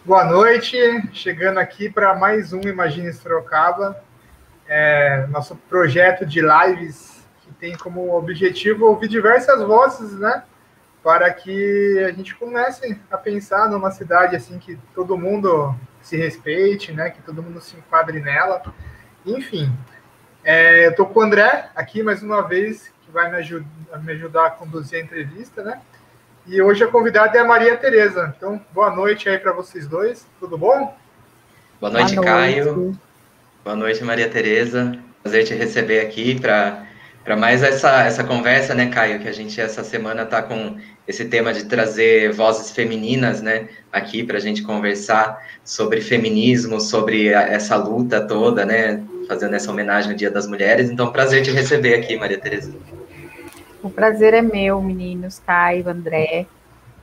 Boa noite, chegando aqui para mais um Imagine Sorocaba, nosso projeto de lives que tem como objetivo ouvir diversas vozes, né, para que a gente comece a pensar numa cidade assim que todo mundo se respeite, né, que todo mundo se enquadre nela. Enfim, eu estou com o André aqui mais uma vez, que vai me ajudar a conduzir a entrevista, né? E hoje a convidada é a Maria Tereza. Então, boa noite aí para vocês dois. Tudo bom? Boa Boa noite, Caio. noite. Boa noite, Maria Tereza. Prazer te receber aqui para mais essa conversa, né, Caio? Que a gente essa semana está com esse tema de trazer vozes femininas, né, aqui para a gente conversar sobre feminismo, sobre essa luta toda, né, fazendo essa homenagem ao Dia das Mulheres. Então, prazer te receber aqui, Maria Tereza. O prazer é meu, meninos, Caio, André.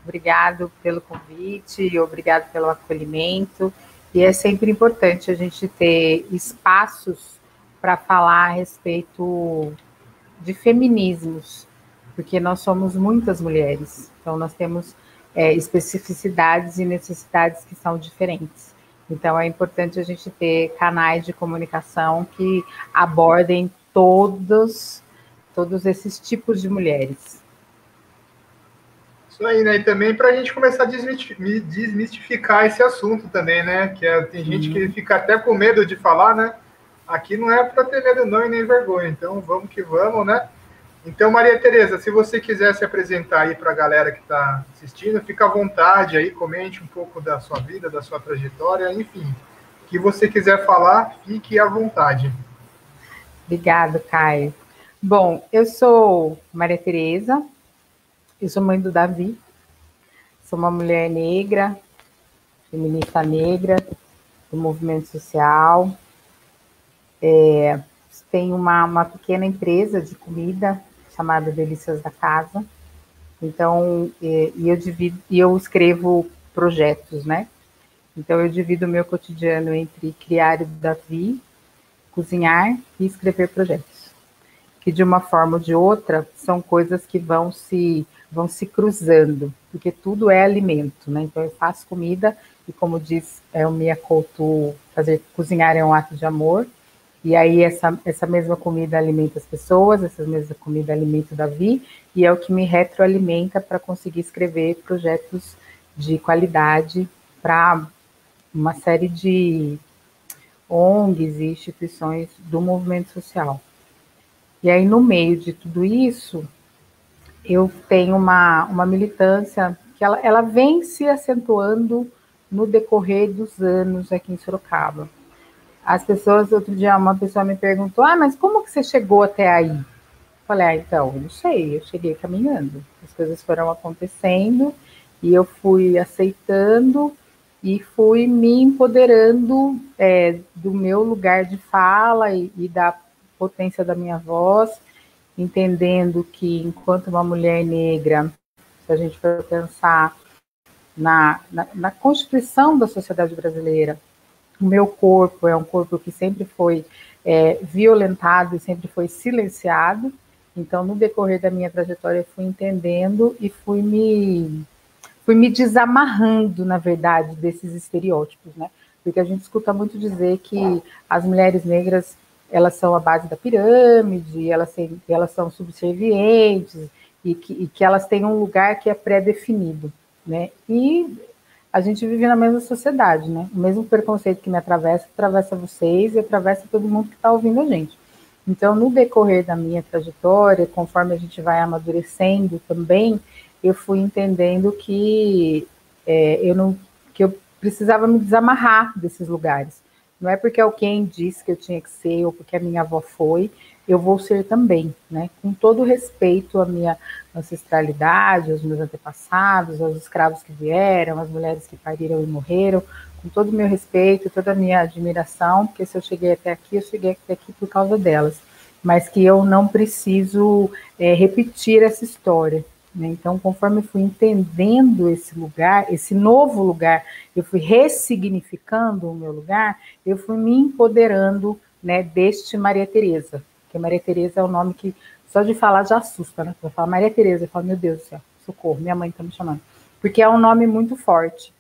Obrigado pelo convite, obrigado pelo acolhimento. E é sempre importante a gente ter espaços para falar a respeito de feminismos, porque nós somos muitas mulheres, então nós temos especificidades e necessidades que são diferentes. Então é importante a gente ter canais de comunicação que abordem todos esses tipos de mulheres. Isso aí, né? E também para a gente começar a desmistificar esse assunto também, né? Tem gente que fica até com medo de falar, né? Aqui não é para ter medo não e nem vergonha, então vamos que vamos, né? Então, Maria Tereza, se você quiser se apresentar aí para a galera que está assistindo, fica à vontade aí, comente um pouco da sua vida, da sua trajetória, enfim. O que você quiser falar, fique à vontade. Obrigado, Caio. Bom, eu sou Maria Tereza, eu sou mãe do Davi, sou uma mulher negra, feminista negra, do movimento social. Tenho uma pequena empresa de comida chamada Delícias da Casa. Então, eu escrevo projetos, né? Então, eu divido o meu cotidiano entre criar o Davi, cozinhar e escrever projetos. Que de uma forma ou de outra são coisas que vão se cruzando, porque tudo é alimento, né? Então eu faço comida e, como diz o Mia Couto, cozinhar é um ato de amor. E aí essa mesma comida alimenta as pessoas, essa mesma comida alimenta o Davi, e é o que me retroalimenta para conseguir escrever projetos de qualidade para uma série de ONGs e instituições do movimento social. E aí, no meio de tudo isso, eu tenho uma militância que ela vem se acentuando no decorrer dos anos aqui em Sorocaba. As pessoas, outro dia, uma pessoa me perguntou, mas como que você chegou até aí? Eu falei, então, eu não sei, eu cheguei caminhando. As coisas foram acontecendo e eu fui aceitando e fui me empoderando do meu lugar de fala e da potência da minha voz, entendendo que, enquanto uma mulher negra, se a gente for pensar na constituição da sociedade brasileira, o meu corpo é um corpo que sempre foi violentado e sempre foi silenciado. Então, no decorrer da minha trajetória, eu fui entendendo e fui me desamarrando, na verdade, desses estereótipos, né? Porque a gente escuta muito dizer que as mulheres negras, elas são a base da pirâmide, elas são subservientes e que elas têm um lugar que é pré-definido, né? E a gente vive na mesma sociedade, né? O mesmo preconceito que me atravessa vocês e atravessa todo mundo que está ouvindo a gente. Então, no decorrer da minha trajetória, conforme a gente vai amadurecendo também, eu fui entendendo que eu precisava me desamarrar desses lugares. Não é porque alguém disse que eu tinha que ser ou porque a minha avó foi, eu vou ser também, né? Com todo respeito à minha ancestralidade, aos meus antepassados, aos escravos que vieram, às mulheres que pariram e morreram, com todo o meu respeito, toda a minha admiração, porque se eu cheguei até aqui, eu cheguei até aqui por causa delas, mas que eu não preciso repetir essa história. Né? Então, conforme eu fui entendendo esse lugar, esse novo lugar, eu fui ressignificando o meu lugar, eu fui me empoderando, né, deste Maria Tereza, porque Maria Tereza é um nome que só de falar já assusta, né? Eu falo Maria Tereza, eu falo, meu Deus do céu, socorro, minha mãe está me chamando. Porque é um nome muito forte.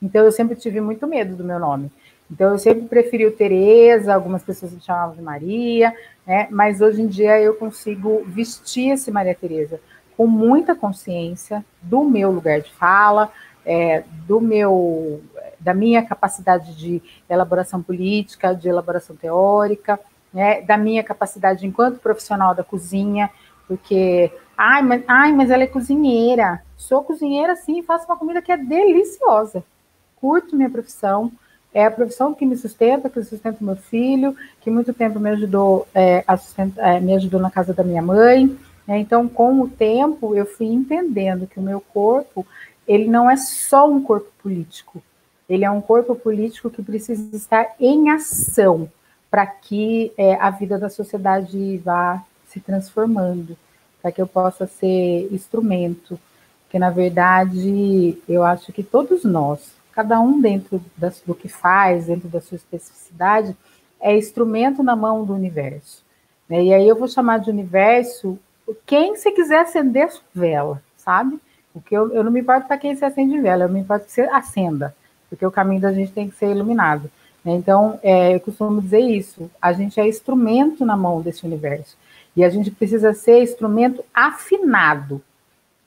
Então, eu sempre tive muito medo do meu nome. Então, eu sempre preferi o Tereza, algumas pessoas me chamavam de Maria, né? Mas hoje em dia eu consigo vestir esse Maria Tereza com muita consciência do meu lugar de fala, da minha capacidade de elaboração política, de elaboração teórica, né? Da minha capacidade enquanto profissional da cozinha, porque, mas ela é cozinheira. Sou cozinheira, sim, faço uma comida que é deliciosa. Curto minha profissão, é a profissão que me sustenta o meu filho, que muito tempo me ajudou, me ajudou na casa da minha mãe, né? Então, com o tempo, eu fui entendendo que o meu corpo, ele não é só um corpo político, ele é um corpo político que precisa estar em ação para que a vida da sociedade vá se transformando, para que eu possa ser instrumento, porque, na verdade, eu acho que todos nós, cada um dentro do que faz, dentro da sua especificidade, é instrumento na mão do universo, né? E aí eu vou chamar de universo quem você quiser acender a sua vela, sabe? Porque eu não me importo para quem você acende vela, eu me importo que você acenda, porque o caminho da gente tem que ser iluminado, né? Então, eu costumo dizer isso, a gente é instrumento na mão desse universo, e a gente precisa ser instrumento afinado,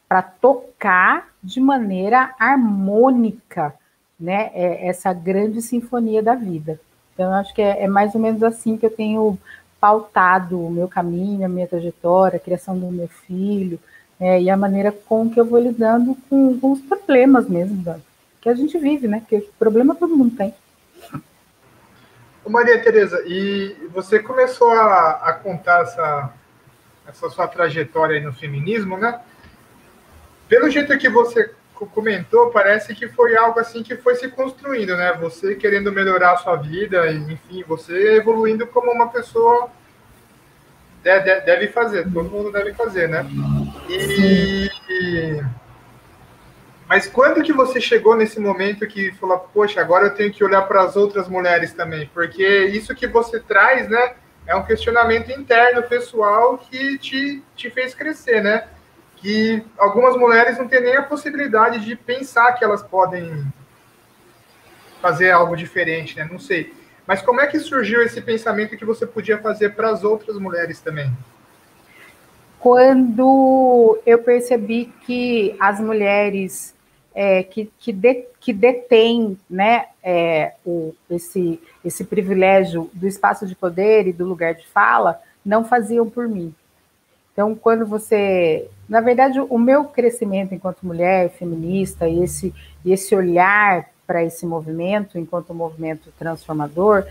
para tocar de maneira harmônica, né, essa grande sinfonia da vida. Então, eu acho que é mais ou menos assim que eu tenho pautado o meu caminho, a minha trajetória, a criação do meu filho, e a maneira com que eu vou lidando com os problemas mesmo que a gente vive, né? Porque problema todo mundo tem. Maria Tereza, e você começou a contar essa sua trajetória aí no feminismo, né? Pelo jeito que você comentou, parece que foi algo assim que foi se construindo, né? Você querendo melhorar a sua vida, enfim, você evoluindo como uma pessoa deve fazer, todo mundo deve fazer, né? Mas quando que você chegou nesse momento que falou, poxa, agora eu tenho que olhar para as outras mulheres também? Porque isso que você traz, né, é um questionamento interno, pessoal, que te fez crescer, né? Que algumas mulheres não têm nem a possibilidade de pensar que elas podem fazer algo diferente, né? Não sei. Mas como é que surgiu esse pensamento que você podia fazer para as outras mulheres também? Quando eu percebi que as mulheres que detêm, né, esse privilégio do espaço de poder e do lugar de fala, não faziam por mim. Então, quando você... Na verdade, o meu crescimento enquanto mulher feminista e esse olhar para esse movimento, enquanto um movimento transformador,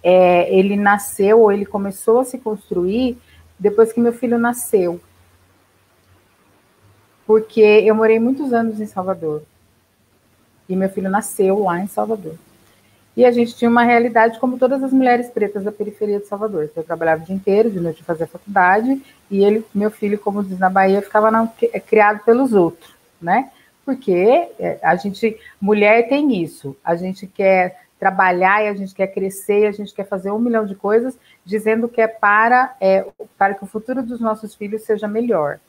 ele nasceu, ou ele começou a se construir depois que meu filho nasceu. Porque eu morei muitos anos em Salvador. E meu filho nasceu lá em Salvador. E a gente tinha uma realidade como todas as mulheres pretas da periferia de Salvador. Então, eu trabalhava o dia inteiro, de noite eu fazia faculdade, e meu filho, como diz na Bahia, ficava criado pelos outros, né? Porque mulher tem isso, a gente quer trabalhar e a gente quer crescer, e a gente quer fazer 1 milhão de coisas, dizendo que é para que o futuro dos nossos filhos seja melhor.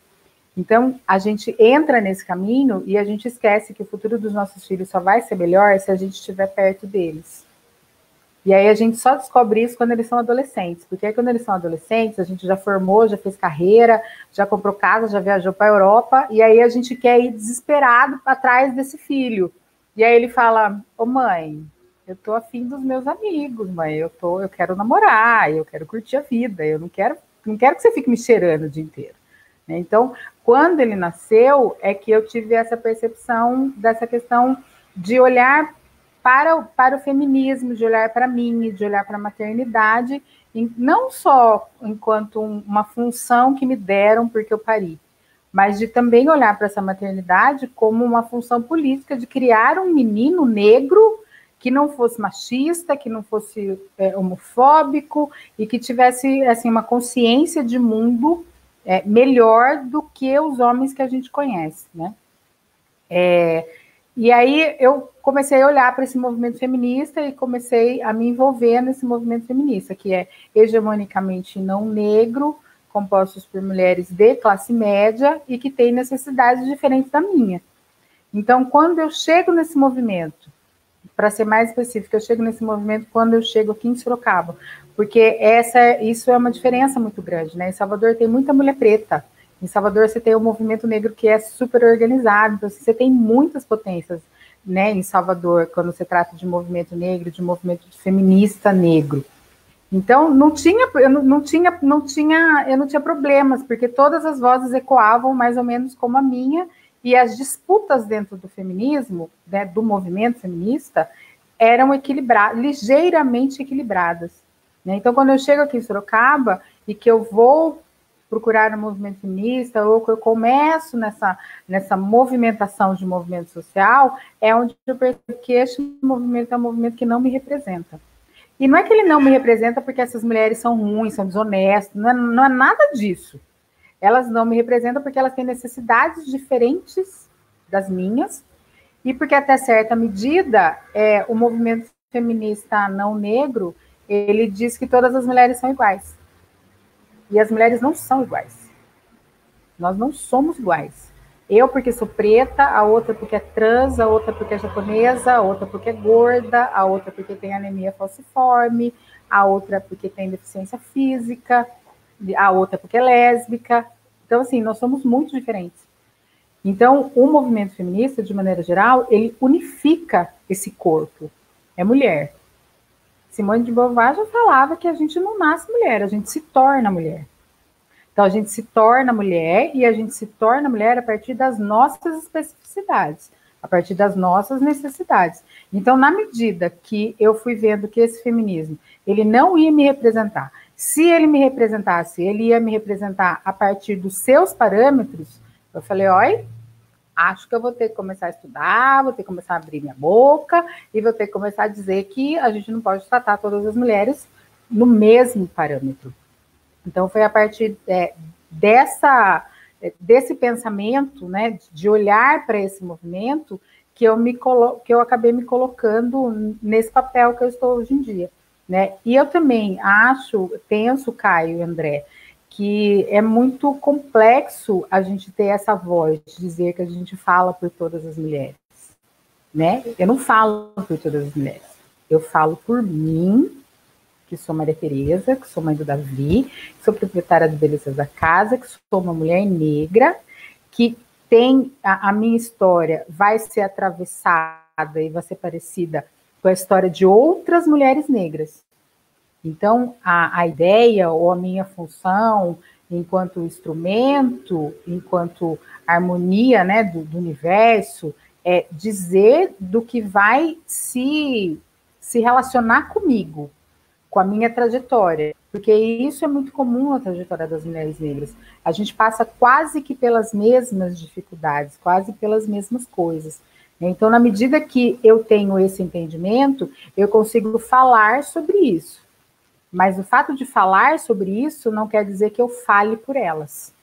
Então, a gente entra nesse caminho e a gente esquece que o futuro dos nossos filhos só vai ser melhor se a gente estiver perto deles. E aí a gente só descobre isso quando eles são adolescentes, porque aí quando eles são adolescentes, a gente já formou, já fez carreira, já comprou casa, já viajou para a Europa, e aí a gente quer ir desesperado atrás desse filho. E aí ele fala, ô mãe, eu tô afim dos meus amigos, mãe, eu quero namorar, eu quero curtir a vida, eu não quero que você fique me cheirando o dia inteiro. Então, quando ele nasceu, é que eu tive essa percepção dessa questão de olhar para o feminismo, de olhar para mim, de olhar para a maternidade, não só enquanto uma função que me deram porque eu pari, mas de também olhar para essa maternidade como uma função política de criar um menino negro que não fosse machista, que não fosse homofóbico e que tivesse assim, uma consciência de mundo melhor do que os homens que a gente conhece, né? E aí eu comecei a olhar para esse movimento feminista e comecei a me envolver nesse movimento feminista, que é hegemonicamente não negro, compostos por mulheres de classe média e que têm necessidades diferentes da minha. Então, quando eu chego nesse movimento para ser mais específica, eu chego nesse movimento quando eu chego aqui em Sorocaba, porque isso é uma diferença muito grande, né? Em Salvador tem muita mulher preta, em Salvador você tem o movimento negro que é super organizado, então você tem muitas potências, né, em Salvador, quando se trata de movimento negro, de movimento feminista negro. Então, eu não tinha problemas, porque todas as vozes ecoavam mais ou menos como a minha, e as disputas dentro do feminismo, né, do movimento feminista, eram ligeiramente equilibradas. Né? Então, quando eu chego aqui em Sorocaba, e que eu vou procurar um movimento feminista, ou que eu começo nessa movimentação de movimento social, é onde eu percebo que este movimento é um movimento que não me representa. E não é que ele não me representa porque essas mulheres são ruins, são desonestas, não é nada disso. Elas não me representam porque elas têm necessidades diferentes das minhas, e porque até certa medida, o movimento feminista não negro, ele diz que todas as mulheres são iguais. E as mulheres não são iguais. Nós não somos iguais. Eu porque sou preta, a outra porque é trans, a outra porque é japonesa, a outra porque é gorda, a outra porque tem anemia falciforme, a outra porque tem deficiência física, a outra porque é lésbica. Então, assim, nós somos muito diferentes. Então, o movimento feminista, de maneira geral, ele unifica esse corpo. É mulher. Simone de Beauvoir já falava que a gente não nasce mulher, a gente se torna mulher. Então, a gente se torna mulher, e a gente se torna mulher a partir das nossas especificidades, a partir das nossas necessidades. Então, na medida que eu fui vendo que esse feminismo, ele não ia me representar, se ele me representasse, ele ia me representar a partir dos seus parâmetros, eu falei, olha, acho que eu vou ter que começar a estudar, vou ter que começar a abrir minha boca, e vou ter que começar a dizer que a gente não pode tratar todas as mulheres no mesmo parâmetro. Então, foi a partir desse pensamento, né, de olhar para esse movimento, que eu acabei me colocando nesse papel que eu estou hoje em dia. Né? E eu também penso, Caio e André, que é muito complexo a gente ter essa voz de dizer que a gente fala por todas as mulheres. Né? Eu não falo por todas as mulheres, eu falo por mim, que sou Maria Tereza, que sou mãe do Davi, que sou proprietária do Delícias da Casa, que sou uma mulher negra, que tem a minha história, vai ser atravessada e vai ser parecida com a história de outras mulheres negras. Então, a ideia ou a minha função, enquanto instrumento, enquanto harmonia, né, do universo, é dizer do que vai se relacionar comigo, com a minha trajetória, porque isso é muito comum na trajetória das mulheres negras. A gente passa quase que pelas mesmas dificuldades, quase pelas mesmas coisas. Então, na medida que eu tenho esse entendimento, eu consigo falar sobre isso. Mas o fato de falar sobre isso não quer dizer que eu fale por elas,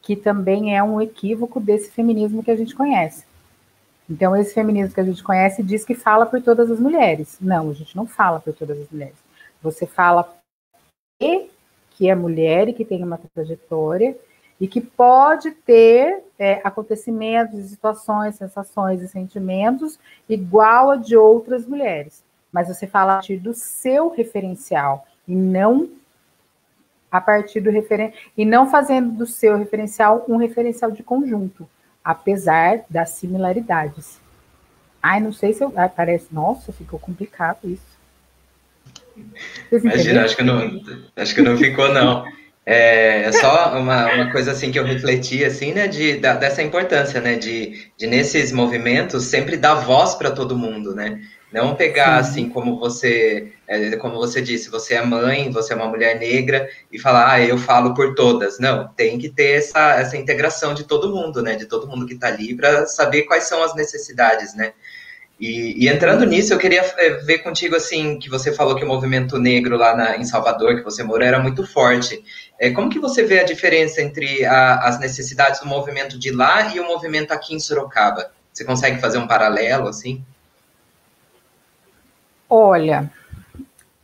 que também é um equívoco desse feminismo que a gente conhece. Então, esse feminismo que a gente conhece diz que fala por todas as mulheres. Não, a gente não fala por todas as mulheres. Você fala que é mulher e que tem uma trajetória e que pode ter acontecimentos, situações, sensações e sentimentos igual a de outras mulheres. Mas você fala a partir do seu referencial e não a partir do e não fazendo do seu referencial um referencial de conjunto, apesar das similaridades. Ai, não sei se eu... parece... Nossa, ficou complicado isso. Imagina, acho que não ficou, não. É só uma coisa assim que eu refleti, assim, né, dessa importância, né, de nesses movimentos sempre dar voz para todo mundo, né? Não pegar, sim, assim, como você disse, você é mãe, você é uma mulher negra, e falar, eu falo por todas. Não, tem que ter essa integração de todo mundo, né? De todo mundo que está ali, para saber quais são as necessidades, né? E entrando nisso, eu queria ver contigo, assim, que você falou que o movimento negro lá em Salvador, que você morou, era muito forte. Como que você vê a diferença entre as necessidades do movimento de lá e o movimento aqui em Sorocaba? Você consegue fazer um paralelo, assim? Olha,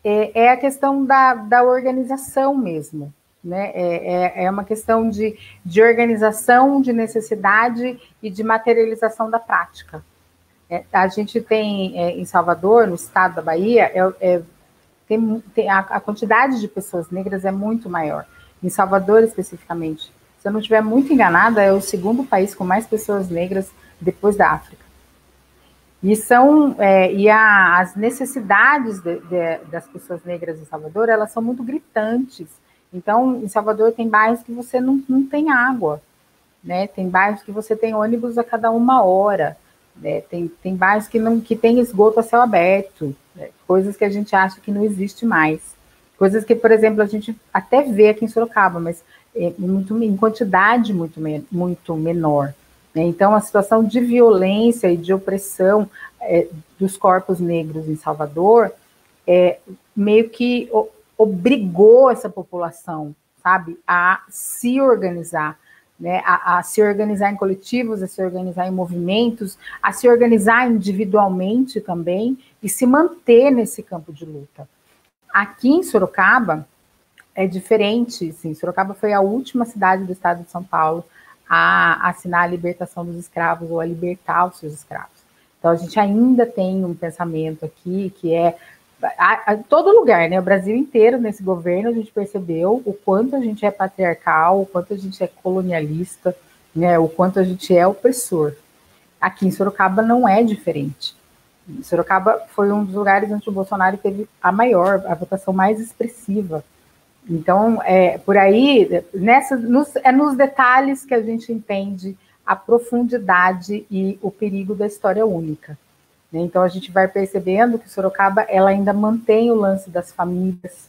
é a questão da organização mesmo, né? É uma questão de organização, de necessidade e de materialização da prática. A gente tem em Salvador, no estado da Bahia, a quantidade de pessoas negras é muito maior. Em Salvador, especificamente, se eu não estiver muito enganada, é o segundo país com mais pessoas negras depois da África. As necessidades das pessoas negras em Salvador, elas são muito gritantes. Então, em Salvador tem bairros que você não tem água, né? Tem bairros que você tem ônibus a cada 1 hora, né? Tem bairros que tem esgoto a céu aberto, né? Coisas que a gente acha que não existe mais. Coisas que, por exemplo, a gente até vê aqui em Sorocaba, mas em quantidade muito menor. Então, a situação de violência e de opressão dos corpos negros em Salvador meio que obrigou essa população, sabe, a se organizar, né, a se organizar em coletivos, a se organizar em movimentos, a se organizar individualmente também e se manter nesse campo de luta. Aqui em Sorocaba é diferente, sim. Sorocaba foi a última cidade do estado de São Paulo a assinar a libertação dos escravos ou a libertar os seus escravos. Então, a gente ainda tem um pensamento aqui que todo lugar, né? O Brasil inteiro, nesse governo, a gente percebeu o quanto a gente é patriarcal, o quanto a gente é colonialista, né? O quanto a gente é opressor. Aqui em Sorocaba não é diferente. Sorocaba foi um dos lugares onde o Bolsonaro teve a votação mais expressiva. Então, por aí, nos detalhes que a gente entende a profundidade e o perigo da história única. Então, a gente vai percebendo que Sorocaba ela ainda mantém o lance das famílias,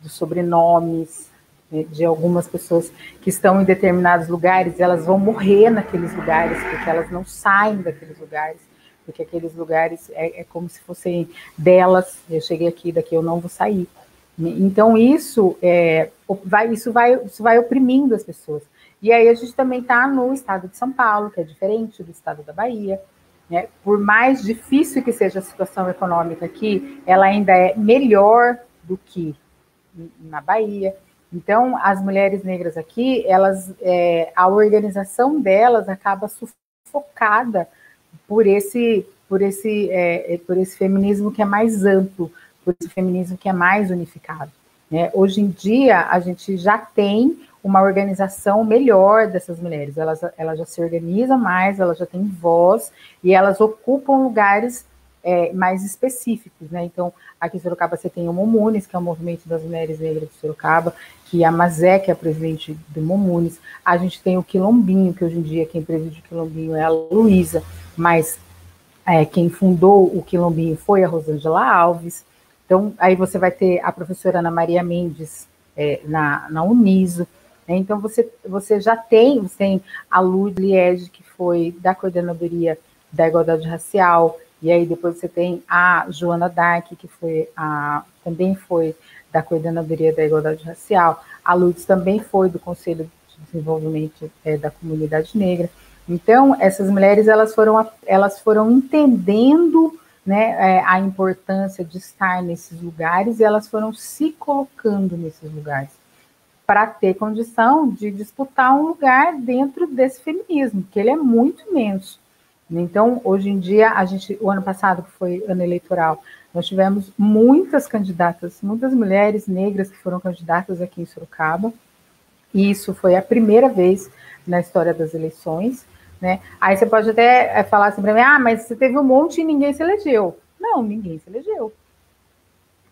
dos sobrenomes, né, de algumas pessoas que estão em determinados lugares, elas vão morrer naqueles lugares, porque elas não saem daqueles lugares, porque aqueles lugares é como se fossem delas, eu cheguei aqui, daqui eu não vou sair. Então, isso vai oprimindo as pessoas. E aí a gente também está no estado de São Paulo, que é diferente do estado da Bahia, né? Por mais difícil que seja a situação econômica aqui, ela ainda é melhor do que na Bahia. Então, as mulheres negras aqui, a organização delas acaba sufocada por esse feminismo que é mais amplo, por esse feminismo que é mais unificado, né? Hoje em dia, a gente já tem uma organização melhor dessas mulheres, elas já se organizam mais, elas já têm voz, e elas ocupam lugares mais específicos, né? Então, aqui em Sorocaba você tem o Momunes, que é o Movimento das Mulheres Negras de Sorocaba, que a Mazé, que é a presidente do Momunes, a gente tem o Quilombinho, que hoje em dia quem preside o Quilombinho é a Luísa, mas quem fundou o Quilombinho foi a Rosângela Alves. Então, aí você vai ter a professora Ana Maria Mendes na Uniso, né? Então, você já tem a Lourdes Liege, que foi da Coordenadoria da Igualdade Racial, e aí depois você tem a Joana Dark, que também foi da Coordenadoria da Igualdade Racial, a Lourdes também foi do Conselho de Desenvolvimento da Comunidade Negra. Então, essas mulheres elas foram entendendo, né, a importância de estar nesses lugares, e elas foram se colocando nesses lugares para ter condição de disputar um lugar dentro desse feminismo, que ele é muito imenso. Então, hoje em dia, o ano passado, que foi ano eleitoral, nós tivemos muitas candidatas, muitas mulheres negras que foram candidatas aqui em Sorocaba, e isso foi a primeira vez na história das eleições, né? Aí você pode até falar assim para mim, mas você teve um monte e ninguém se elegeu. Não, ninguém se elegeu.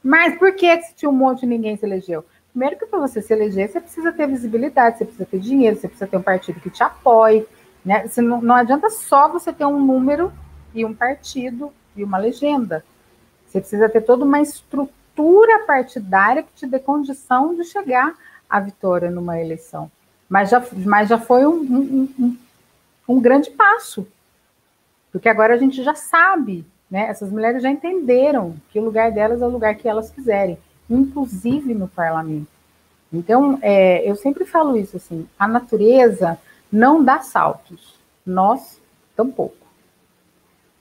Mas por que tinha um monte e ninguém se elegeu? Primeiro que para você se eleger, você precisa ter visibilidade, você precisa ter dinheiro, você precisa ter um partido que te apoie, né? Não adianta só você ter um número e um partido e uma legenda. Você precisa ter toda uma estrutura partidária que te dê condição de chegar à vitória numa eleição. Mas já foi um grande passo, porque agora a gente já sabe, né? Essas mulheres já entenderam que o lugar delas é o lugar que elas quiserem, inclusive no parlamento. Então, eu sempre falo isso, assim, a natureza não dá saltos, nós tampouco.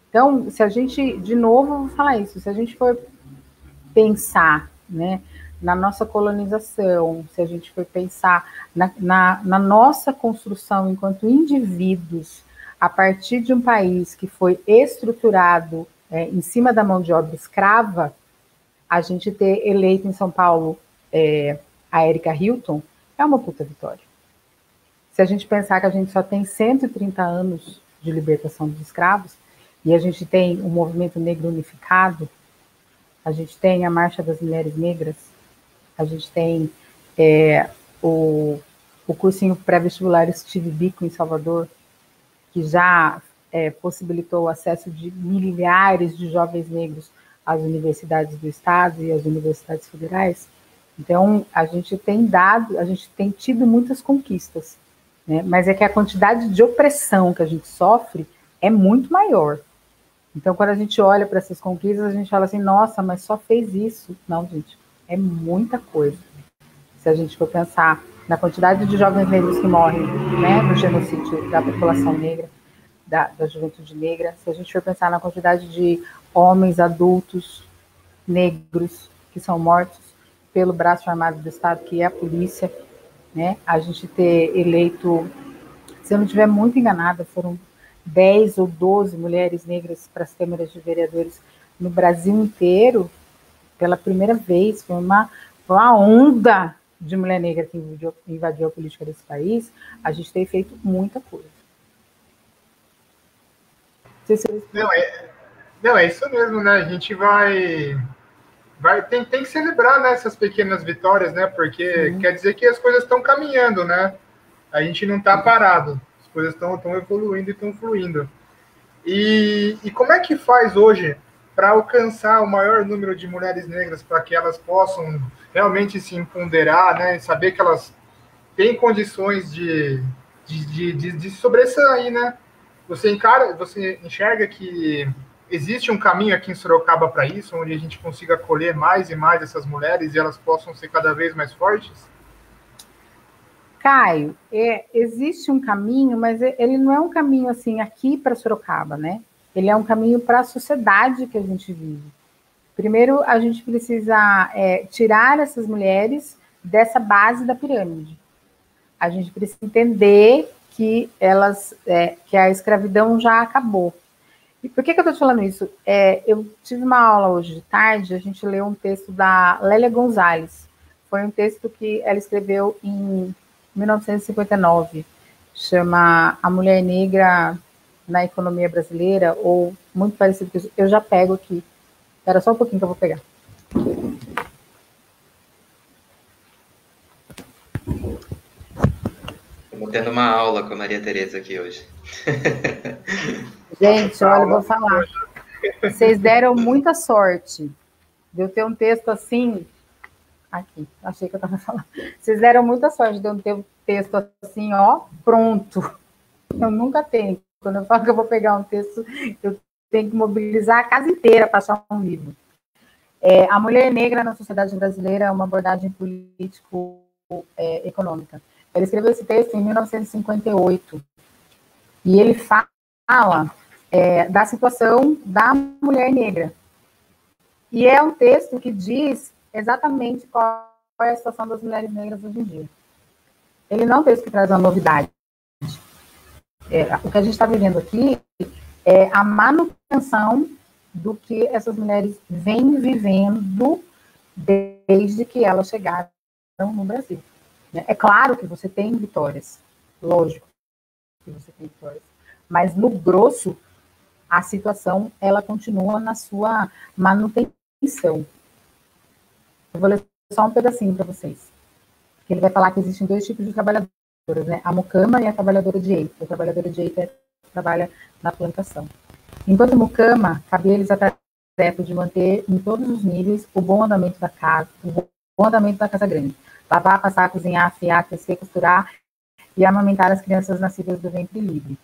Então, se a gente, de novo, vou falar isso, se a gente for pensar, né, na nossa colonização, se a gente for pensar na nossa construção enquanto indivíduos, a partir de um país que foi estruturado em cima da mão de obra escrava, a gente ter eleito em São Paulo a Erika Hilton é uma puta vitória. Se a gente pensar que a gente só tem 130 anos de libertação dos escravos, e a gente tem um movimento negro unificado, a gente tem a Marcha das Mulheres Negras, a gente tem o cursinho pré-vestibular Steve Biko em Salvador, que já possibilitou o acesso de milhares de jovens negros às universidades do Estado e às universidades federais. Então, a gente tem tido muitas conquistas, né? Mas é que a quantidade de opressão que a gente sofre é muito maior. Então, quando a gente olha para essas conquistas, a gente fala assim, nossa, mas só fez isso. Não, gente, é muita coisa. Se a gente for pensar na quantidade de jovens negros que morrem, né, no genocídio da população negra, da juventude negra, se a gente for pensar na quantidade de homens adultos negros que são mortos pelo braço armado do Estado, que é a polícia, né, a gente ter eleito, se eu não estiver muito enganada, foram 10 ou 12 mulheres negras para as câmaras de vereadores no Brasil inteiro, pela primeira vez, foi uma onda de mulher negra que invadiu a política desse país. A gente tem feito muita coisa. Não, é isso mesmo, né? A gente tem que celebrar, né, essas pequenas vitórias, né? Porque quer dizer que as coisas estão caminhando, né? A gente não está parado. As coisas estão evoluindo e estão fluindo. E como é que faz hoje para alcançar o maior número de mulheres negras, para que elas possam realmente se empoderar, né? Saber que elas têm condições de sobressair, né? Você enxerga que existe um caminho aqui em Sorocaba para isso, onde a gente consiga acolher mais e mais essas mulheres e elas possam ser cada vez mais fortes? Caio, existe um caminho, mas ele não é um caminho assim aqui para Sorocaba, né? Ele é um caminho para a sociedade que a gente vive. Primeiro, a gente precisa tirar essas mulheres dessa base da pirâmide. A gente precisa entender que que a escravidão já acabou. E por que eu estou te falando isso? Eu tive uma aula hoje de tarde, a gente leu um texto da Lélia Gonzalez. Foi um texto que ela escreveu em 1959, chama A Mulher Negra na Economia Brasileira, ou muito parecido com isso. Eu já pego aqui. Espera só um pouquinho que eu vou pegar. Estamos tendo uma aula com a Maria Tereza aqui hoje. Gente, olha, eu vou falar. Vocês deram muita sorte de eu ter um texto assim. Aqui, achei que eu estava falando. Vocês deram muita sorte de eu ter um texto assim, ó, pronto. Eu nunca tenho. Quando eu falo que eu vou pegar um texto, eu tenho que mobilizar a casa inteira para achar um livro. A mulher negra na sociedade brasileira é uma abordagem político-econômica. Ele escreveu esse texto em 1958. E ele fala da situação da mulher negra. E é um texto que diz exatamente qual é a situação das mulheres negras hoje em dia. Ele não é um texto que traz uma novidade. O que a gente está vivendo aqui é a manutenção do que essas mulheres vêm vivendo desde que elas chegaram no Brasil. É claro que você tem vitórias, lógico que você tem vitórias, mas no grosso, a situação ela continua na sua manutenção. Eu vou ler só um pedacinho para vocês. Ele vai falar que existem dois tipos de trabalhadoras, né? A mucama e a trabalhadora de eita. A trabalhadora de eita trabalha na plantação. Enquanto mucama, cabe a eles a tarefa de manter em todos os níveis o bom andamento da casa, grande. Lavar, passar, cozinhar, afiar, tecer, costurar e amamentar as crianças nascidas do ventre livre.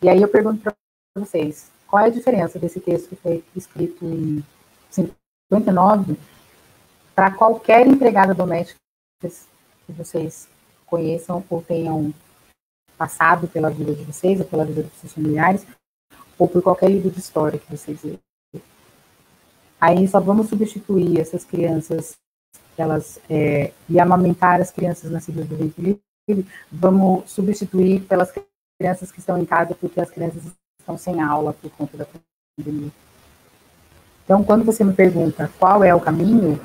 E aí eu pergunto para vocês, qual é a diferença desse texto que foi escrito em 59 para qualquer empregada doméstica que vocês conheçam ou tenham passado pela vida de vocês, ou pela vida dos seus familiares, ou por qualquer livro de história que vocês leiam. Aí só vamos substituir essas crianças, e amamentar as crianças nascidas do ventre livre, vamos substituir pelas crianças que estão em casa porque as crianças estão sem aula por conta da pandemia. Então, quando você me pergunta qual é o caminho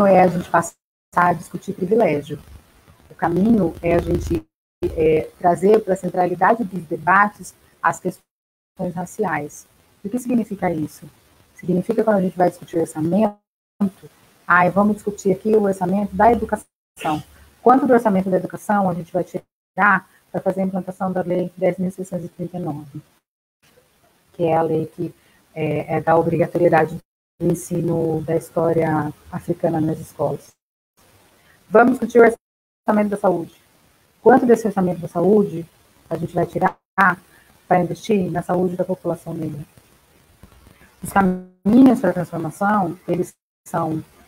é a gente passar a discutir privilégio. O caminho é a gente trazer para a centralidade dos debates as questões raciais. O que significa isso? Significa quando a gente vai discutir orçamento, vamos discutir aqui o orçamento da educação. Quanto do orçamento da educação a gente vai tirar para fazer a implantação da Lei 10.639, que é a lei que é da obrigatoriedade do ensino da história africana nas escolas. Vamos discutir o orçamento da saúde. Quanto desse orçamento da saúde a gente vai tirar para investir na saúde da população negra? Os caminhos para a transformação,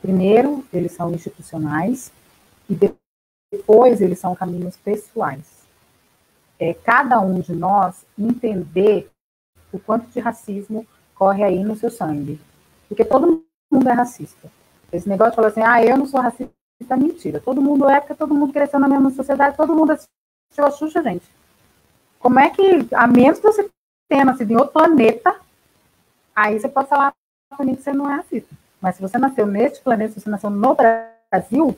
primeiro, eles são institucionais e depois eles são caminhos pessoais. Cada um de nós entender o quanto de racismo corre aí no seu sangue. Porque todo mundo é racista. Esse negócio de falar assim, eu não sou racista, é mentira. Todo mundo porque todo mundo cresceu na mesma sociedade, todo mundo assistiu a Xuxa, gente. Como é que, a menos que você tenha nascido em outro planeta, aí você pode falar para mim que você não é racista. Mas se você nasceu neste planeta, se você nasceu no Brasil,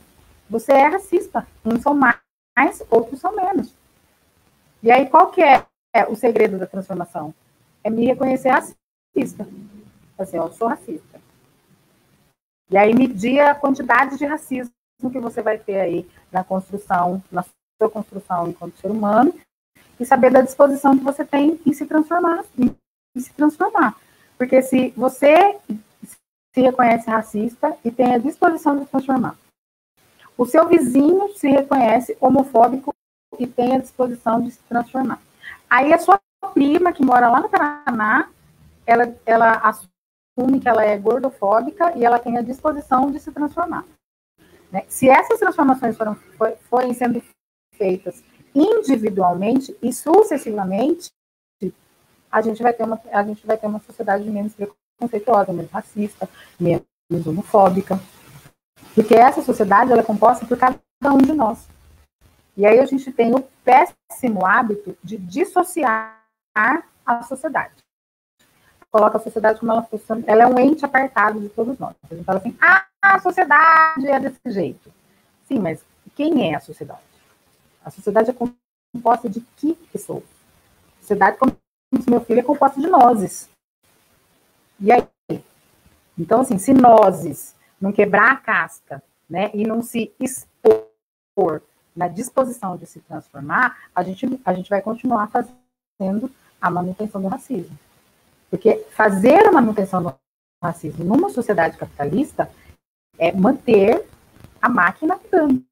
você é racista. Uns são mais, outros são menos. E aí, qual que é o segredo da transformação? É me reconhecer racista. Assim, eu sou racista. E aí, medir a quantidade de racismo que você vai ter aí na sua construção enquanto ser humano, e saber da disposição que você tem em se transformar. Porque se você se reconhece racista e tem a disposição de se transformar, o seu vizinho se reconhece homofóbico e tem a disposição de se transformar. Aí a sua prima, que mora lá no Paraná, ela assume que ela é gordofóbica e ela tem a disposição de se transformar. Né? Se essas transformações forem sendo feitas individualmente e sucessivamente, a gente vai ter uma sociedade menos preconceituosa, menos racista, menos homofóbica. Porque essa sociedade ela é composta por cada um de nós. E aí a gente tem o péssimo hábito de dissociar a sociedade. Coloca a sociedade como ela é um ente apartado de todos nós. A gente fala assim, a sociedade é desse jeito. Sim, mas quem é a sociedade? A sociedade é composta de que pessoas? A sociedade, como disse meu filho, é composta de nozes. E aí? Então, assim, se nozes não quebrar a casca, né, e não se expor na disposição de se transformar, a gente vai continuar fazendo a manutenção do racismo. Porque fazer a manutenção do racismo numa sociedade capitalista é manter a máquina dando.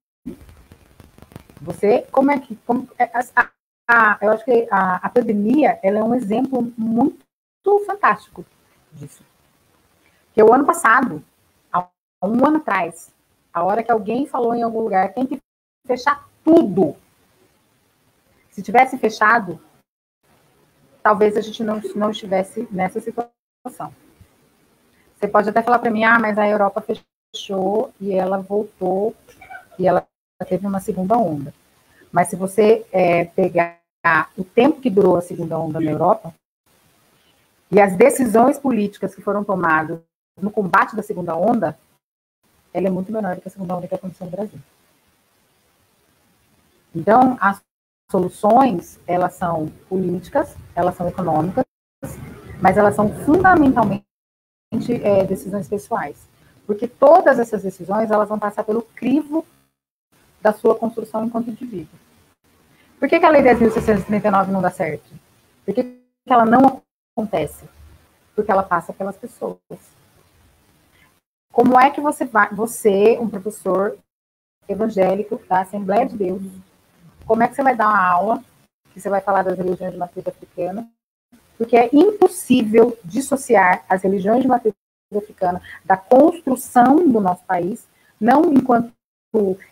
Eu acho que a pandemia ela é um exemplo muito fantástico disso. Porque o ano passado, há um ano atrás, a hora que alguém falou em algum lugar, tem que fechar tudo. Se tivesse fechado, talvez a gente não estivesse nessa situação. Você pode até falar para mim, mas a Europa fechou e ela voltou e ela teve uma segunda onda. Mas se você pegar o tempo que durou a segunda onda na Europa e as decisões políticas que foram tomadas no combate da segunda onda, ela é muito menor do que a segunda onda que aconteceu no Brasil. Então, as soluções, elas são políticas, elas são econômicas, mas elas são fundamentalmente decisões pessoais. Porque todas essas decisões, elas vão passar pelo crivo da sua construção enquanto indivíduo. Por que a Lei 10.639 não dá certo? Por que ela não acontece? Porque ela passa pelas pessoas. Como é que você, um professor evangélico da Assembleia de Deus, como é que você vai dar uma aula que você vai falar das religiões de matriz africana? Porque é impossível dissociar as religiões de matriz africana da construção do nosso país, não enquanto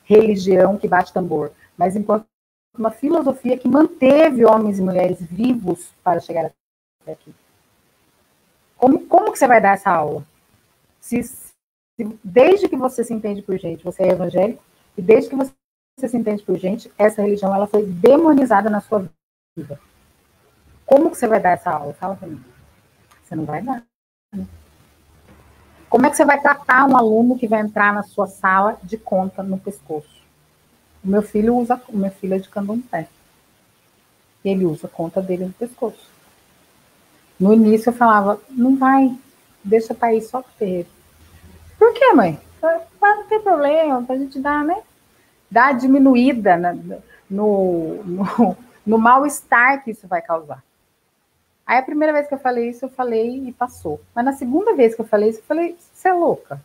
religião que bate tambor, mas enquanto uma filosofia que manteve homens e mulheres vivos para chegar até aqui. Como que você vai dar essa aula? Desde que você se entende por gente, você é evangélico, e desde que você se entende por gente, essa religião ela foi demonizada na sua Como que você vai dar essa aula? Fala para mim. Você não vai dar. Como é que você vai tratar um aluno que vai entrar na sua sala de conta no pescoço? O meu filho é de Candomblé. Ele usa a conta dele no pescoço. No início eu falava, não vai, deixa para ir só pro terreiro. Por quê, mãe? Não tem problema, pra gente dar, né? Dar a diminuída no mal-estar que isso vai causar. Aí a primeira vez que eu falei isso, eu falei e passou. Mas na segunda vez que eu falei isso, eu falei, você é louca.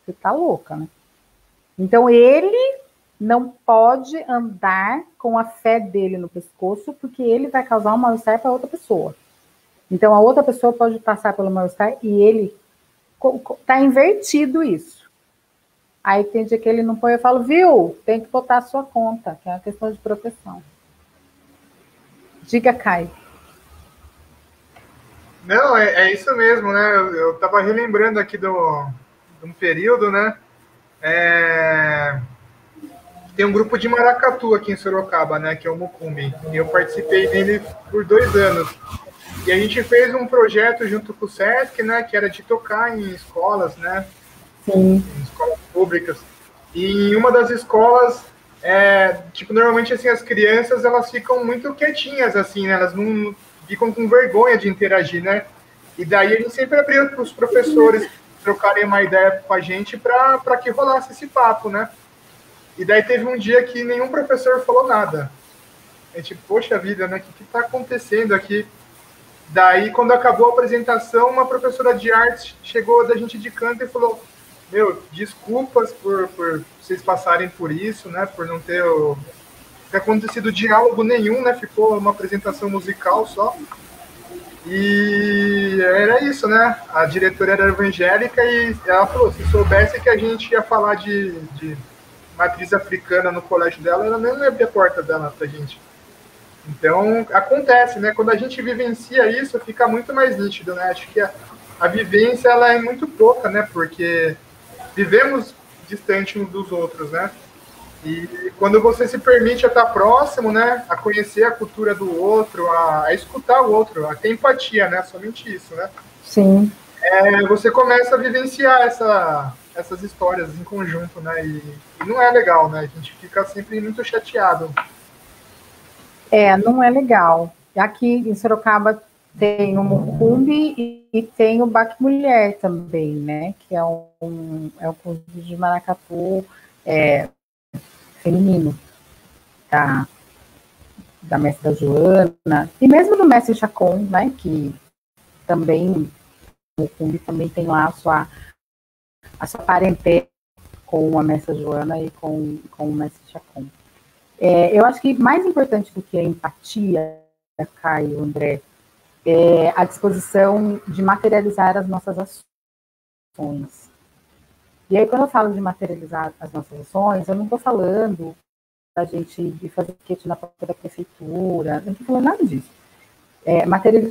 Você tá louca, né? Então ele não pode andar com a fé dele no pescoço, porque ele vai causar um mal-estar para outra pessoa. Então a outra pessoa pode passar pelo mal-estar e ele tá invertido isso. Aí tem dia que ele não põe, eu falo, viu, tem que botar a sua conta, que é uma questão de proteção. Diga, Caio. Não, é isso mesmo, né? Eu tava relembrando aqui de um período, né? Tem um grupo de maracatu aqui em Sorocaba, né? Que é o Mucumbi. E eu participei dele por 2 anos. E a gente fez um projeto junto com o SESC, né? Que era de tocar em escolas, né? Sim. Em escolas públicas. E em uma das escolas, tipo, normalmente assim, as crianças elas ficam muito quietinhas, assim, né? Elas não ficam com vergonha de interagir, né? E daí a gente sempre abriu para os professores trocarem uma ideia com a gente para que rolasse esse papo, né? E daí teve um dia que nenhum professor falou nada. A gente, poxa vida, né? O que está acontecendo aqui? Daí, quando acabou a apresentação, uma professora de artes chegou da gente de canto e falou: meu, desculpas por vocês passarem por isso, né? Por não ter acontecido diálogo nenhum, né? Ficou uma apresentação musical só. E era isso, né? A diretora era evangélica e ela falou: se soubesse que a gente ia falar de matriz africana no colégio dela, ela nem ia abrir a porta dela pra gente. Então, acontece, né? Quando a gente vivencia isso, fica muito mais nítido, né? Acho que a vivência, ela é muito pouca, né? Porque vivemos distante uns dos outros, né? E quando você se permite a estar próximo, né? A conhecer a cultura do outro, a escutar o outro, a ter empatia, né? Somente isso, né? Sim. Você começa a vivenciar essas histórias em conjunto, né? E não é legal, né? A gente fica sempre muito chateado. Não é legal. Aqui em Sorocaba tem o Mucumbi e tem o Baque Mulher também, né? Que é um conjunto de maracatu feminino da mestre da Joana e mesmo do mestre Chacon, né? Que também o Mucumbi também tem lá a sua parentela com a mestra Joana e com o mestre Chacon. Eu acho que mais importante do que a empatia, Caio, André, é a disposição de materializar as nossas ações. E aí, quando eu falo de materializar as nossas ações, eu não estou falando da gente ir fazer piquete na porta da prefeitura, não estou falando nada disso.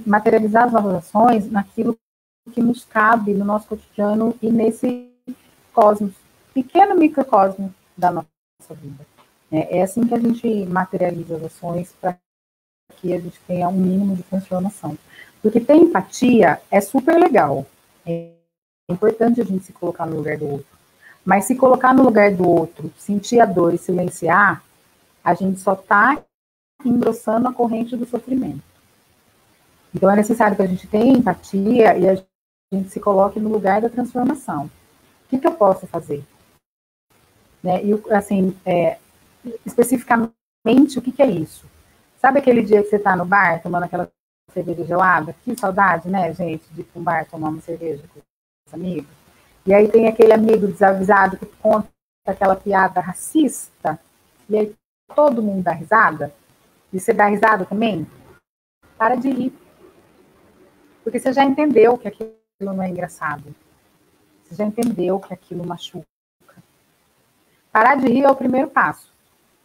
Materializar as nossas ações naquilo que nos cabe no nosso cotidiano e nesse cosmos, pequeno microcosmo da nossa vida. É assim que a gente materializa as ações para que a gente tenha um mínimo de transformação. Porque ter empatia é super legal. É importante a gente se colocar no lugar do outro. Mas se colocar no lugar do outro, sentir a dor e silenciar, a gente só está engrossando a corrente do sofrimento. Então é necessário que a gente tenha empatia e a gente se coloque no lugar da transformação. O que eu posso fazer? E assim, especificamente, o que é isso? Sabe aquele dia que você está no bar, tomando aquela cerveja gelada? Que saudade, né, gente, de ir para um bar tomar uma cerveja com os amigos? E aí tem aquele amigo desavisado que conta aquela piada racista, e aí todo mundo dá risada, e você dá risada também? Para de rir. Porque você já entendeu que aquilo não é engraçado. Você já entendeu que aquilo machuca. Parar de rir é o primeiro passo.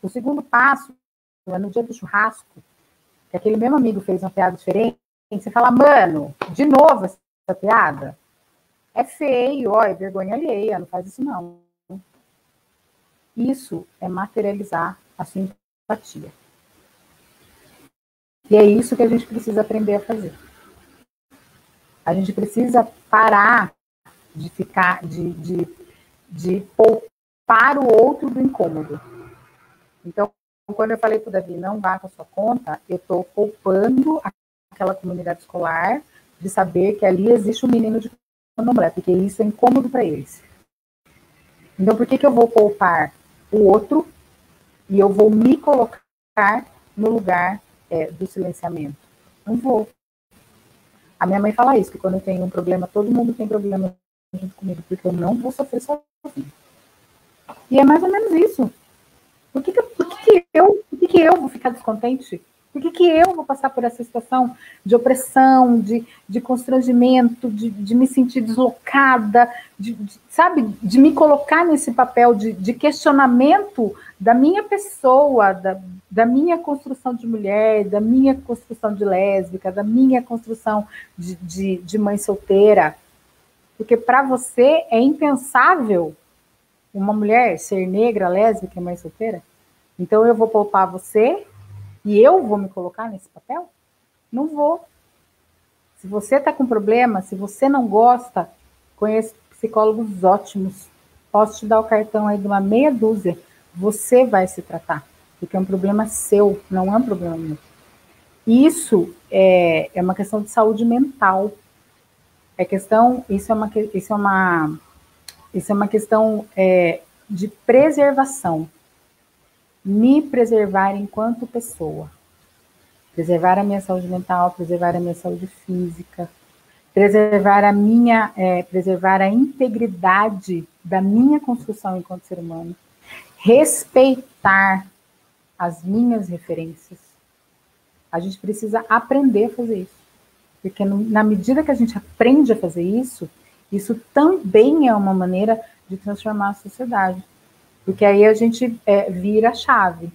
O segundo passo é no dia do churrasco, que aquele mesmo amigo fez uma piada diferente, você fala, mano, de novo essa piada? É feio, ó, é vergonha alheia, não faz isso não. Isso é materializar a sua empatia. E é isso que a gente precisa aprender a fazer. A gente precisa parar de ficar, de poupar o outro do incômodo. Então, quando eu falei para o Davi, não vá com a sua conta, eu estou poupando aquela comunidade escolar de saber que ali existe um menino de candomblé, porque isso é incômodo para eles. Então, por que eu vou poupar o outro e eu vou me colocar no lugar do silenciamento? Não vou. A minha mãe fala isso, que quando eu tenho um problema, todo mundo tem problema junto comigo, porque eu não vou sofrer sozinho. E é mais ou menos isso. Por que eu vou ficar descontente? Por que eu vou passar por essa situação de opressão, de constrangimento, de me sentir deslocada, sabe, de me colocar nesse papel de questionamento da minha pessoa, da minha construção de mulher, da minha construção de lésbica, da minha construção de mãe solteira? Porque para você é impensável uma mulher ser negra, lésbica e mãe solteira? Então eu vou poupar você e eu vou me colocar nesse papel? Não vou. Se você está com problema, se você não gosta, conheço psicólogos ótimos. Posso te dar o cartão aí de uma meia dúzia. Você vai se tratar, porque é um problema seu, não é um problema meu. Isso é uma questão de saúde mental. Isso é uma questão de preservação. Me preservar enquanto pessoa. Preservar a minha saúde mental, preservar a minha saúde física, preservar a integridade da minha construção enquanto ser humano, respeitar as minhas referências. A gente precisa aprender a fazer isso. Porque na medida que a gente aprende a fazer isso, isso também é uma maneira de transformar a sociedade. Porque aí a gente vira a chave.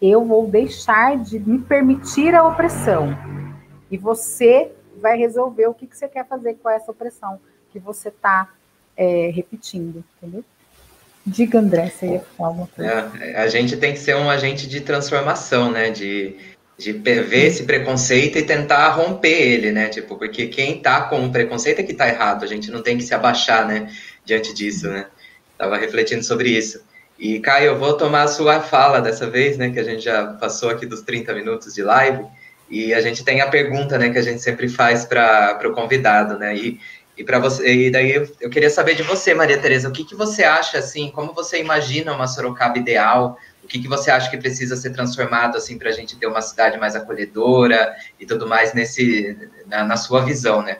Eu vou deixar de me permitir a opressão. E você vai resolver o que você quer fazer com essa opressão que você está repetindo, entendeu? Diga, André, você ia falar alguma coisa. A gente tem que ser um agente de transformação, né? De ver esse preconceito e tentar romper ele, né? Tipo, porque quem tá com o preconceito é que tá errado. A gente não tem que se abaixar, né? Diante disso, né? Tava refletindo sobre isso. E, Caio, eu vou tomar a sua fala dessa vez, né? Que a gente já passou aqui dos 30 minutos de live. E a gente tem a pergunta, né? Que a gente sempre faz para o convidado, né? E para você, e daí eu queria saber de você, Maria Tereza, o que você acha, assim, como você imagina uma Sorocaba ideal? O que você acha que precisa ser transformado, assim, para a gente ter uma cidade mais acolhedora e tudo mais na sua visão, né?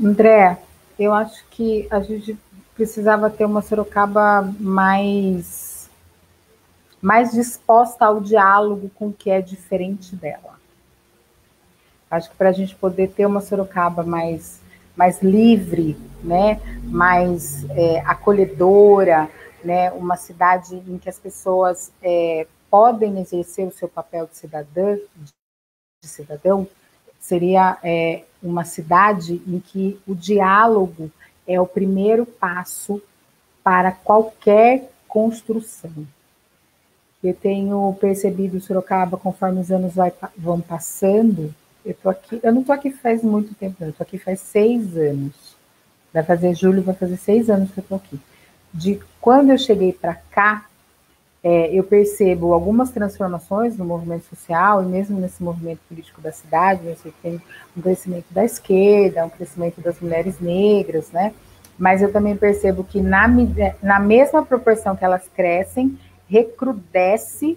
André, eu acho que a gente precisava ter uma Sorocaba mais disposta ao diálogo com o que é diferente dela. Acho que para a gente poder ter uma Sorocaba mais livre, né, mais acolhedora, né, uma cidade em que as pessoas podem exercer o seu papel de cidadão, seria uma cidade em que o diálogo é o primeiro passo para qualquer construção. Eu tenho percebido Sorocaba, conforme os anos vão passando, eu não estou aqui faz muito tempo, não, eu estou aqui faz 6 anos. Vai fazer 6 anos que eu estou aqui. De quando eu cheguei para cá, eu percebo algumas transformações no movimento social e mesmo nesse movimento político da cidade. Eu sei que tem um crescimento da esquerda, um crescimento das mulheres negras, né? Mas eu também percebo que na mesma proporção que elas crescem, recrudesce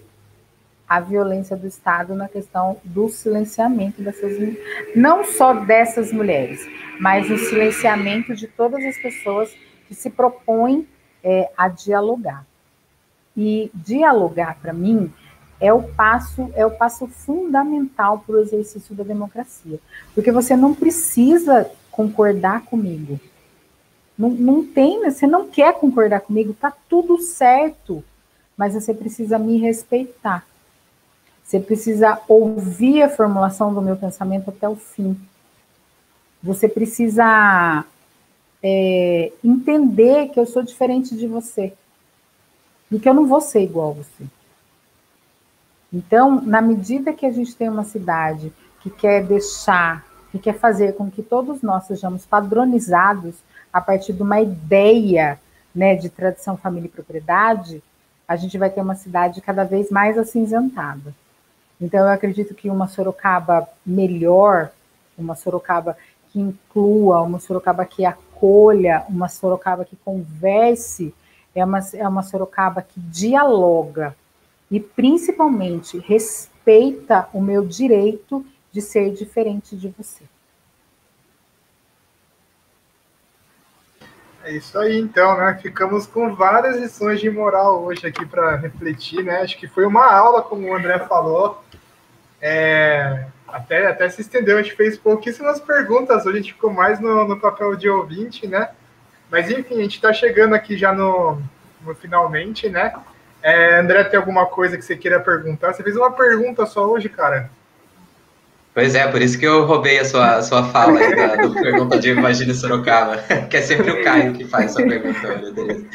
a violência do Estado na questão do silenciamento não só dessas mulheres, mas o silenciamento de todas as pessoas que se propõem a dialogar. E dialogar, para mim, é o passo fundamental para o exercício da democracia. Porque você não precisa concordar comigo. Você não quer concordar comigo, tá tudo certo. Mas você precisa me respeitar. Você precisa ouvir a formulação do meu pensamento até o fim. Você precisa entender que eu sou diferente de você. E que eu não vou ser igual a você. Então, na medida que a gente tem uma cidade que quer deixar, que quer fazer com que todos nós sejamos padronizados a partir de uma ideia, né, de tradição, família e propriedade, a gente vai ter uma cidade cada vez mais acinzentada. Então, eu acredito que uma Sorocaba melhor, uma Sorocaba que inclua, uma Sorocaba que acolha, uma Sorocaba que converse, é uma Sorocaba que dialoga e, principalmente, respeita o meu direito de ser diferente de você. É isso aí, então, né? Ficamos com várias lições de moral hoje aqui para refletir, né? Acho que foi uma aula, como o André falou. Até se estendeu, a gente fez pouquíssimas perguntas, hoje a gente ficou mais no papel de ouvinte, né? Mas, enfim, a gente está chegando aqui já no finalmente, né? André, tem alguma coisa que você queira perguntar? Você fez uma pergunta só hoje, cara. Pois é, por isso que eu roubei a sua fala aí do Pergunta de Imagine Sorocaba, que é sempre o Caio que faz essa pergunta, Maria Tereza.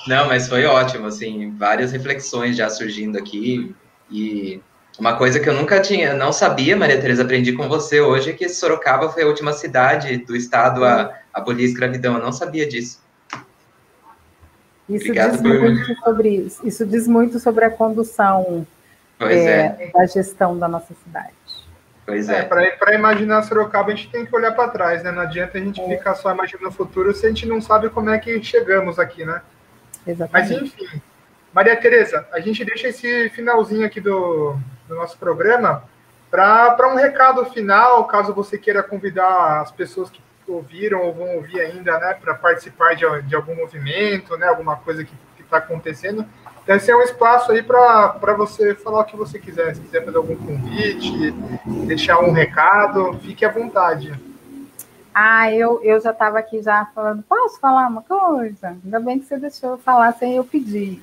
Não, mas foi ótimo, assim, várias reflexões já surgindo aqui, e uma coisa que eu não sabia, Maria Tereza, aprendi com você hoje, é que Sorocaba foi a última cidade do estado a abolir a escravidão, eu não sabia disso. Isso diz muito sobre a condução da gestão da nossa cidade. Pois é. Para imaginar Sorocaba, a gente tem que olhar para trás, né? Não adianta a gente ficar só imaginando o futuro se a gente não sabe como é que chegamos aqui, né? Exatamente. Mas, enfim, Maria Tereza, a gente deixa esse finalzinho aqui do nosso programa para um recado final, caso você queira convidar as pessoas que ouviram ou vão ouvir ainda, né, para participar de algum movimento, né, alguma coisa que está acontecendo. Então, esse é um espaço aí para você falar o que você quiser. Se quiser fazer algum convite, deixar um recado, fique à vontade. Eu já estava aqui já falando, posso falar uma coisa? Ainda bem que você deixou eu falar sem eu pedir.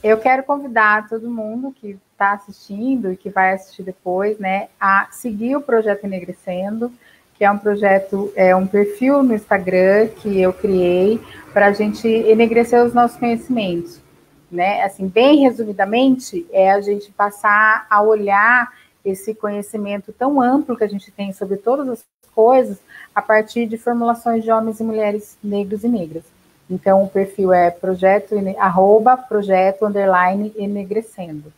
Eu quero convidar todo mundo que está assistindo e que vai assistir depois, né, a seguir o Projeto Enegrecendo, que é um projeto, um perfil no Instagram que eu criei para a gente enegrecer os nossos conhecimentos, né? Assim, bem resumidamente, é a gente passar a olhar esse conhecimento tão amplo que a gente tem sobre todas as coisas a partir de formulações de homens e mulheres negros e negras. Então, o perfil é projeto _enegrecendo.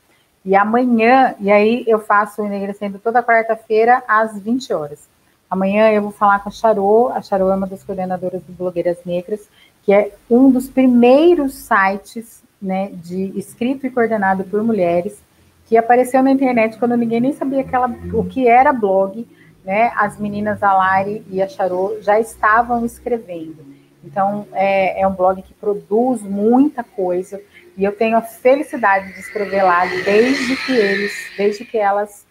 E amanhã, e aí eu faço o Enegrecendo toda quarta-feira às 20 horas. Amanhã eu vou falar com a Charô é uma das coordenadoras do Blogueiras Negras, que é um dos primeiros sites, né, escrito e coordenado por mulheres, que apareceu na internet quando ninguém nem sabia o que era blog, né? As meninas, a Lari e a Charô, já estavam escrevendo. Então, é um blog que produz muita coisa, e eu tenho a felicidade de escrever lá desde que elas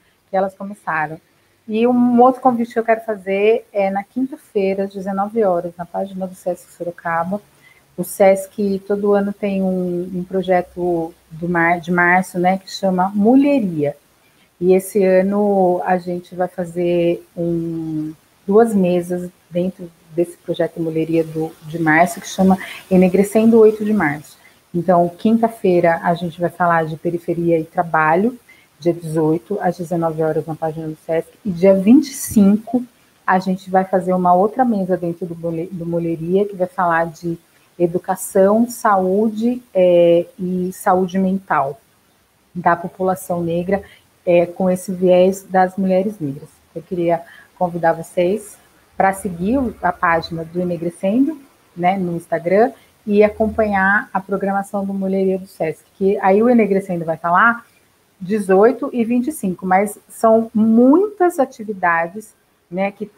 começaram. E um outro convite que eu quero fazer é na quinta-feira, às 19 horas, na página do Sesc Sorocaba. O Sesc todo ano tem um projeto de março, né, que chama Mulheria. E esse ano a gente vai fazer 2 mesas dentro desse projeto Mulheria de março, que chama Enegrecendo o 8 de março. Então, quinta-feira a gente vai falar de periferia e trabalho, dia 18, às 19 horas, na página do Sesc, e dia 25, a gente vai fazer uma outra mesa dentro do Mulheria, que vai falar de educação, saúde e saúde mental da população negra, com esse viés das mulheres negras. Eu queria convidar vocês para seguir a página do Enegrecendo, né, no Instagram, e acompanhar a programação do Mulheria do Sesc, que aí o Enegrecendo vai estar lá 18 e 25, mas são muitas atividades, né, que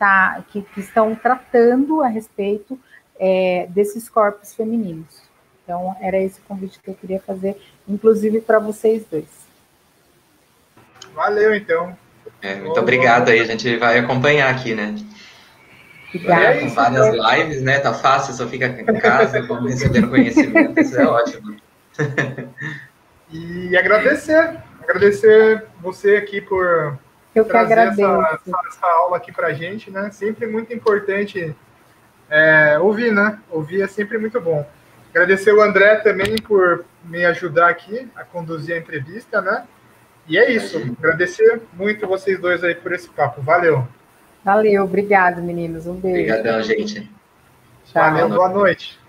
estão tratando a respeito desses corpos femininos. Então, era esse o convite que eu queria fazer, inclusive para vocês dois. Valeu, então. Muito obrigado aí, a gente vai acompanhar aqui, né? Obrigada. Com várias lives, né? Tá fácil, só fica em casa, vamos recebendo conhecimento, isso é ótimo. E agradecer você aqui por trazer essa aula aqui pra gente, né? Sempre muito importante ouvir, né? Ouvir é sempre muito bom. Agradecer o André também por me ajudar aqui a conduzir a entrevista, né? E é isso. Agradecer muito vocês dois aí por esse papo. Valeu. Valeu, obrigado, meninos. Um beijo. Obrigadão, gente. Valeu, boa noite.